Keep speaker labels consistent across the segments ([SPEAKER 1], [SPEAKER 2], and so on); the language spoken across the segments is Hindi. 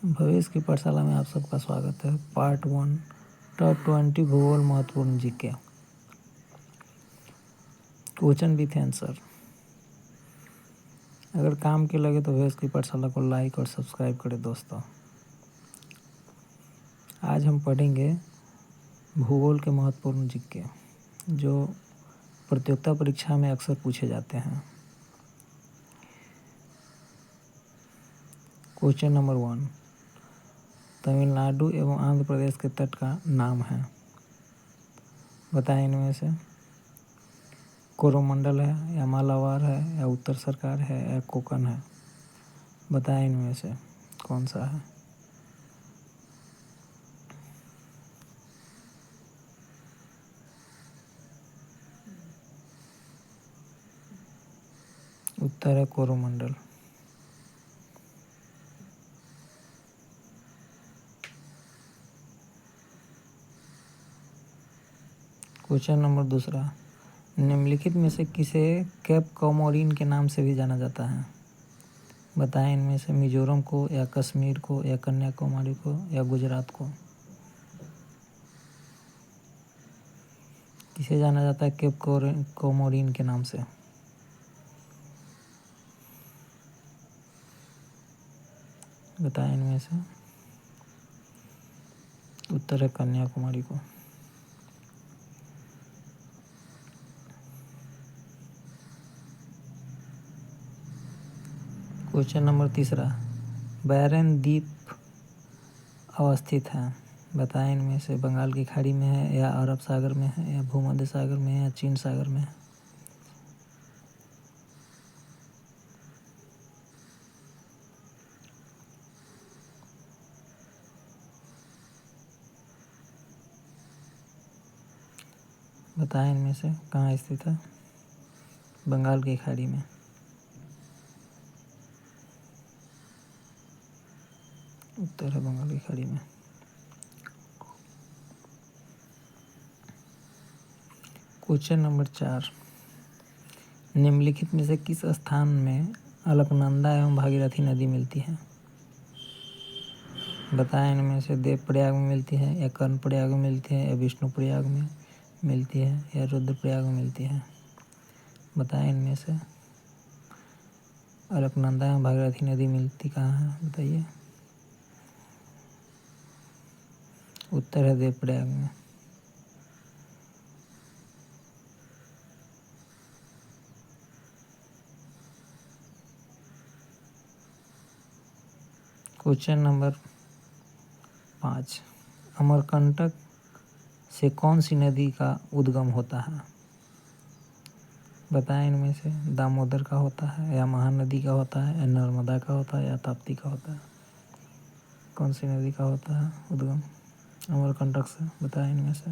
[SPEAKER 1] भवेश की पाठशाला में आप सबका स्वागत है। पार्ट 1 टॉप 20 भूगोल महत्वपूर्ण जीके। Question with answer. अगर काम के लगे तो भवेश की पाठशाला को लाइक और सब्सक्राइब करें दोस्तों। आज हम पढ़ेंगे भूगोल के महत्वपूर्ण जीके जो प्रतियोगिता परीक्षा में अक्सर पूछे जाते हैं। क्वेश्चन नंबर 1, तमिलनाडु एवं आंध्र प्रदेश के तट का नाम है। बताएं इनमें से कोरोमंडल है या मालाबार है या उत्तर सरकार है या कोकण है। बताएं इनमें से कौन सा है। उत्तर है कोरोमंडल। क्वेश्चन नंबर 2, निम्नलिखित में से किसे कैप कॉमोरिन के नाम से भी जाना जाता है। बताएं इनमें से मिजोरम को या कश्मीर को या कन्याकुमारी को या गुजरात को। किसे जाना जाता है कैप कॉमोरिन के नाम से। बताएं इनमें से उत्तर है कन्याकुमारी को। क्वेश्चन नंबर 3, बैरन द्वीप अवस्थित है। बताएं इनमें से बंगाल की खाड़ी में है या अरब सागर में है या भूमध्य सागर में है या चीन सागर में है। बताएं इनमें से कहाँ स्थित है। बंगाल की खाड़ी में। उत्तर है बंगाल की खाड़ी में। क्वेश्चन नंबर 4, निम्नलिखित में से किस स्थान में अलकनंदा एवं भागीरथी नदी मिलती है। बताएं इनमें से देवप्रयाग में मिलती है या कर्णप्रयाग में मिलती है या विष्णुप्रयाग में मिलती है या रुद्रप्रयाग में मिलती है। बताएं इनमें से अलकनंदा एवं भागीरथी नदी मिलती कहाँ है बताइए। उत्तर है देवप्रयाग में। क्वेश्चन नंबर 5, अमरकंटक से कौन सी नदी का उद्गम होता है। बताएं इनमें से दामोदर का होता है या महानदी का होता है या नर्मदा का होता है या ताप्ती का होता है। कौन सी नदी का होता है उद्गम अमरकंटक से। बताएं इनमें से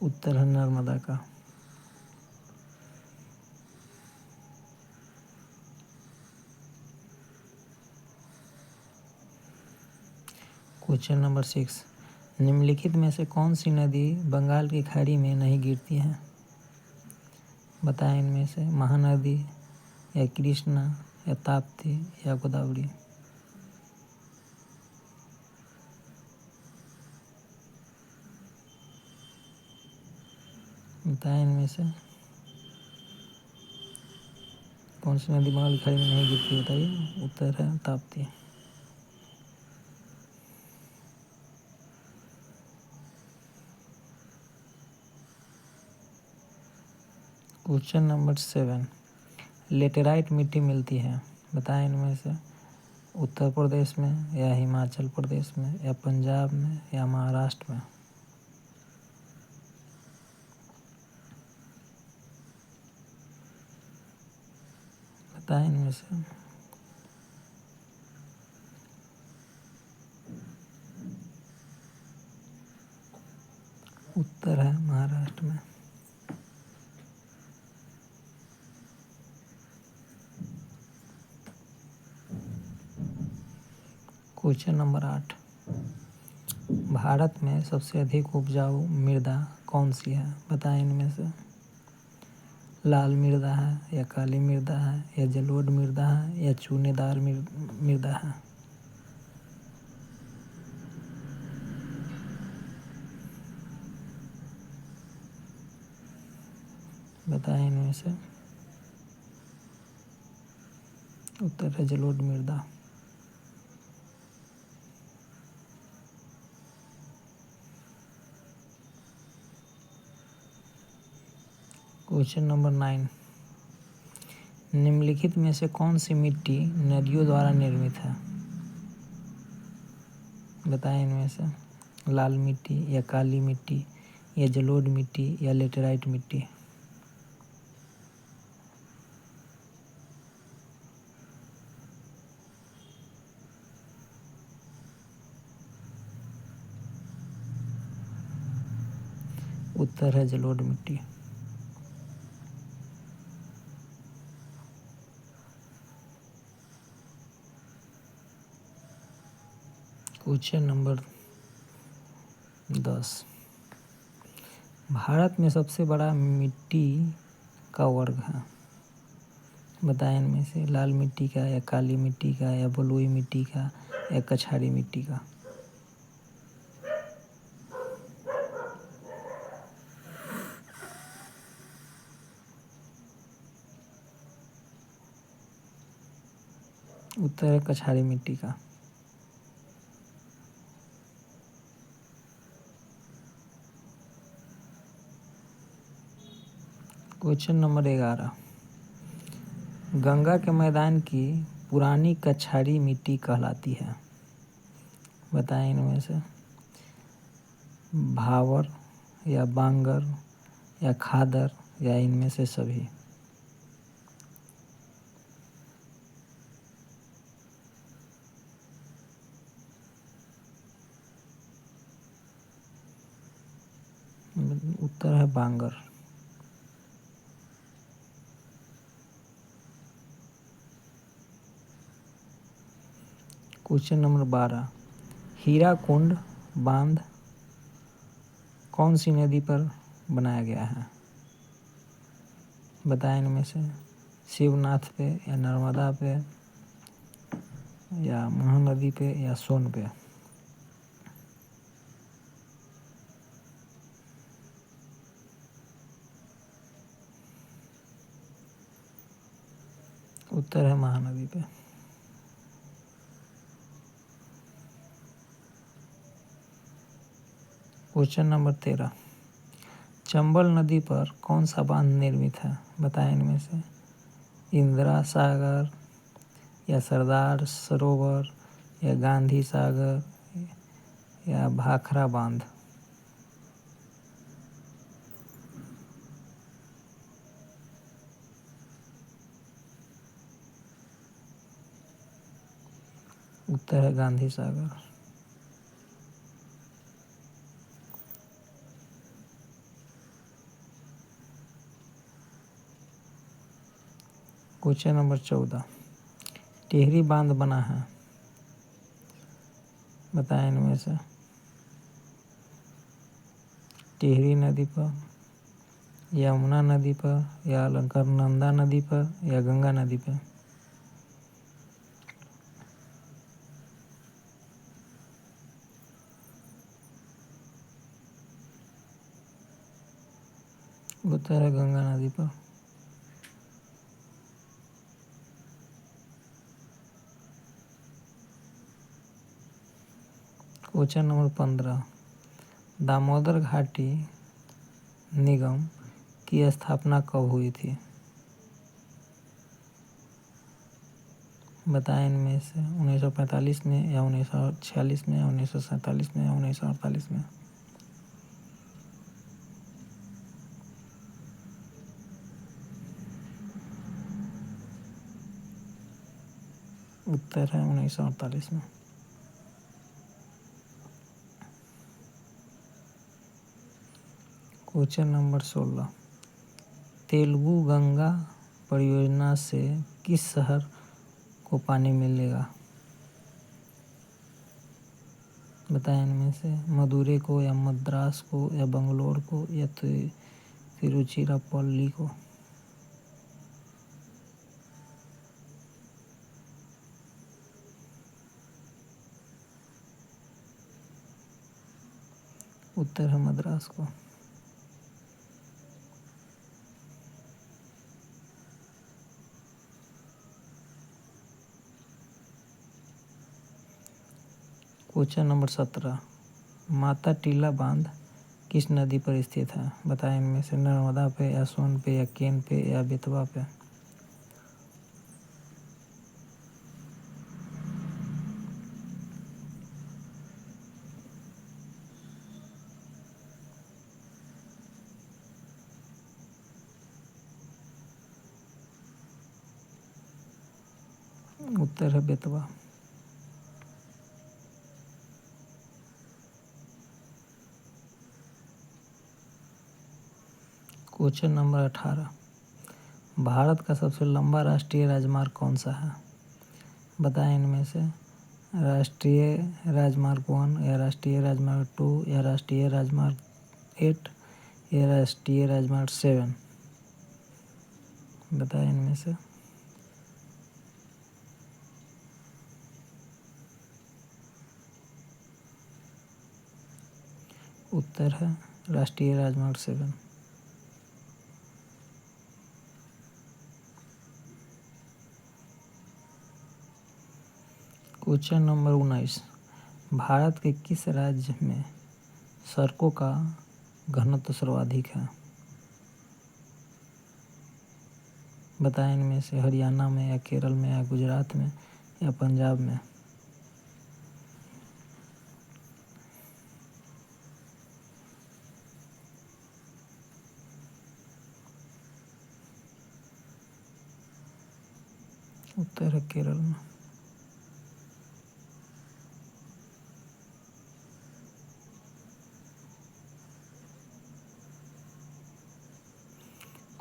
[SPEAKER 1] उत्तर है नर्मदा का। क्वेश्चन नंबर 6, निम्नलिखित में से कौन सी नदी बंगाल की खाड़ी में नहीं गिरती है। बताएं इनमें से महानदी या कृष्णा या ताप्ती या गोदावरी। बताएं इनमें से कौन सी नदी बंगाल की खाड़ी में नहीं गिरती बताइए। उत्तर है ताप्ती। क्वेश्चन नंबर 7, लेटेराइट मिट्टी मिलती है। बताएं इनमें से उत्तर प्रदेश में या हिमाचल प्रदेश में या पंजाब में या महाराष्ट्र में। बताएं इनमें से उत्तर है महाराष्ट्र में। क्वेश्चन नंबर 8, भारत में सबसे अधिक उपजाऊ मृदा कौन सी है। बताएं इनमें से लाल मृदा है या काली मृदा है या जलोढ़ मृदा है या चूनेदार मृदा है? बताएं इनमें से। उत्तर है जलोढ़ मृदा। क्वेश्चन नंबर 9, निम्नलिखित में से कौन सी मिट्टी नदियों द्वारा निर्मित है? बताएं इनमें से। लाल मिट्टी या काली मिट्टी या जलोढ़ मिट्टी या लेटेराइट मिट्टी? उत्तर है जलोढ़ मिट्टी। क्वेश्चन नंबर 10, भारत में सबसे बड़ा मिट्टी का वर्ग है? बताएं इनमें से। लाल मिट्टी का या काली मिट्टी का या बलुई मिट्टी का या कछारी मिट्टी का? उत्तर है कछारी मिट्टी का। क्वेश्चन नंबर 11, गंगा के मैदान की पुरानी कछारी मिट्टी कहलाती है? बताएं इनमें से। भावर या बांगर या खादर या इनमें से सभी? उत्तर है बांगर। क्वेश्चन नंबर 12, हीराकुंड बांध कौन सी नदी पर बनाया गया है? बताएं इनमें से। शिवनाथ पे या नर्मदा पे या महानदी पे या सोन पे? उत्तर है महानदी पे। क्वेश्चन नंबर 13, चंबल नदी पर कौन सा बांध निर्मित है? बताएं इनमें से। इंदिरा सागर या सरदार सरोवर या गांधी सागर या भाखड़ा बांध? उत्तर है गांधी सागर। क्वेश्चन नंबर 14, टिहरी बांध बना है? बताएं इनमें से। टिहरी नदी पर, यमुना नदी पर या अलकनंदा नदी पर या गंगा नदी पर? उत्तर है गंगा नदी पर। क्वेश्चन नंबर 15, दामोदर घाटी निगम की स्थापना कब हुई थी? बताएं इनमें से। 1945 में या 1946 में या 1947 में या 1948 में? उत्तर है 1948 में। क्वेश्चन नंबर 16, तेलुगु गंगा परियोजना से किस शहर को पानी मिलेगा? बताएं इनमें से। मदुरै को या मद्रास को या बंगलोर को या तिरुचिरापल्ली को? उत्तर है मद्रास को। क्वेश्चन नंबर 17, माता टीला बांध किस नदी पर स्थित है? बताएं इनमें से नर्मदा पे या सोन पे या केन पे या बेतवा पे। उत्तर है बेतवा। क्वेश्चन नंबर 18, भारत का सबसे लंबा राष्ट्रीय राजमार्ग कौन सा है? बताएं इनमें से राष्ट्रीय राजमार्ग 1 या राष्ट्रीय राजमार्ग 2 या राष्ट्रीय राजमार्ग 8 या राष्ट्रीय राजमार्ग 7। बताएं इनमें से। उत्तर है राष्ट्रीय राजमार्ग 7। क्वेश्चन नंबर 19, भारत के किस राज्य में सड़कों का घनत्व सर्वाधिक है? बताएं इनमें से हरियाणा में या केरल में या गुजरात में या पंजाब में। उत्तर है केरल में।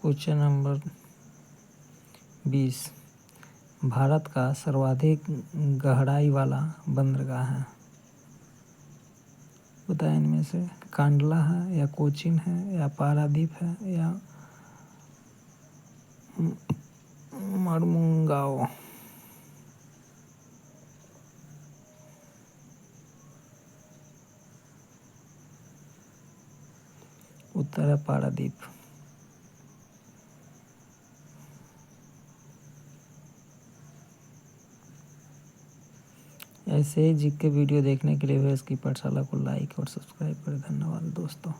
[SPEAKER 1] क्वेश्चन नंबर 20, भारत का सर्वाधिक गहराई वाला बंदरगाह है? बताएं इनमें से कांडला है या कोचीन है या पारादीप है या मरमुंगाओ। उत्तर है पारादीप। ऐसे ही जीके वीडियो देखने के लिए इसकी पाठशाला को लाइक और सब्सक्राइब करें। धन्यवाद दोस्तों।